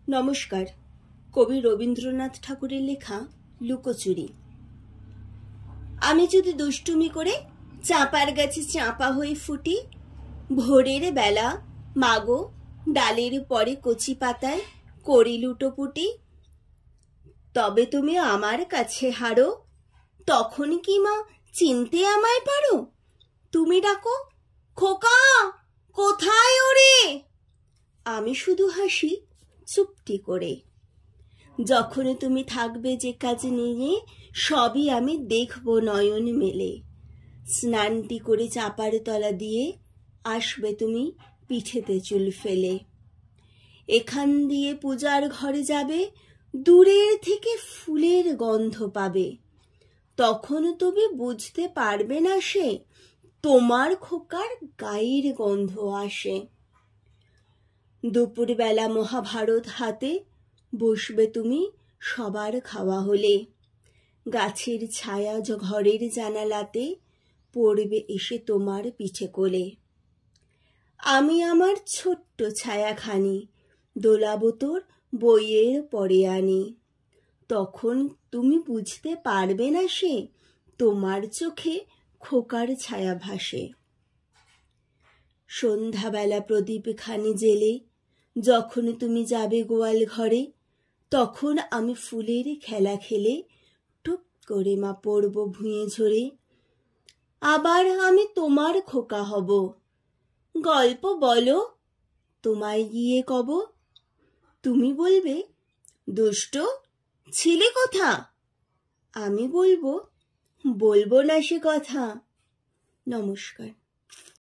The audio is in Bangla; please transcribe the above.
নমস্কার। কবি রবীন্দ্রনাথ ঠাকুরের লেখা লুকোচুরি। আমি যদি দুষ্টুমি করে চাঁপার গাছে চাঁপা হয়ে ফুটি, ভোরের বেলা মাগো ডালের পরে কচি পাতায় করি লুটোপুটি, তবে তুমি আমার কাছে হারো, তখন কি মা চিনতে আমায় পারো? তুমি ডাকো, খোকা কোথায় ওরে? আমি শুধু হাসি চুপটি করে। যখন তুমি থাকবে যে কাজ নিয়ে, সবই আমি দেখব নয়ন মেলে। স্নানটি করে চাপার তলা দিয়ে আসবে তুমি পিঠেতে চুল ফেলে। এখান দিয়ে পূজার ঘরে যাবে, দূরের থেকে ফুলের গন্ধ পাবে। তখন তুমি বুঝতে পারবে না সে তোমার খোকার গায়ের গন্ধ আসে। দুপুরবেলা মহাভারত হাতে বসবে তুমি সবার খাওয়া হলে। গাছের ছায়া ঘরের জানালাতে পড়বে এসে তোমার পিঠে কোলে। আমি আমার ছোট্ট ছায়াখানি দোলাবো তোর বইয়ের পরে আনি। তখন তুমি বুঝতে পারবে না সে তোমার চোখে খোকার ছায়া ভাসে। সন্ধ্যাবেলা প্রদীপ খানি জেলে যখন তুমি যাবে গোয়াল ঘরে, তখন আমি ফুলের খেলা খেলে টুপ করে মা পড়ব ভুঁয়ে ঝরে। আবার আমি তোমার খোকা হব, গল্প বলো তোমায় গিয়ে কব। তুমি বলবে, দুষ্ট ছিলে কোথা? আমি বলবো, বলবো না সে কথা। নমস্কার।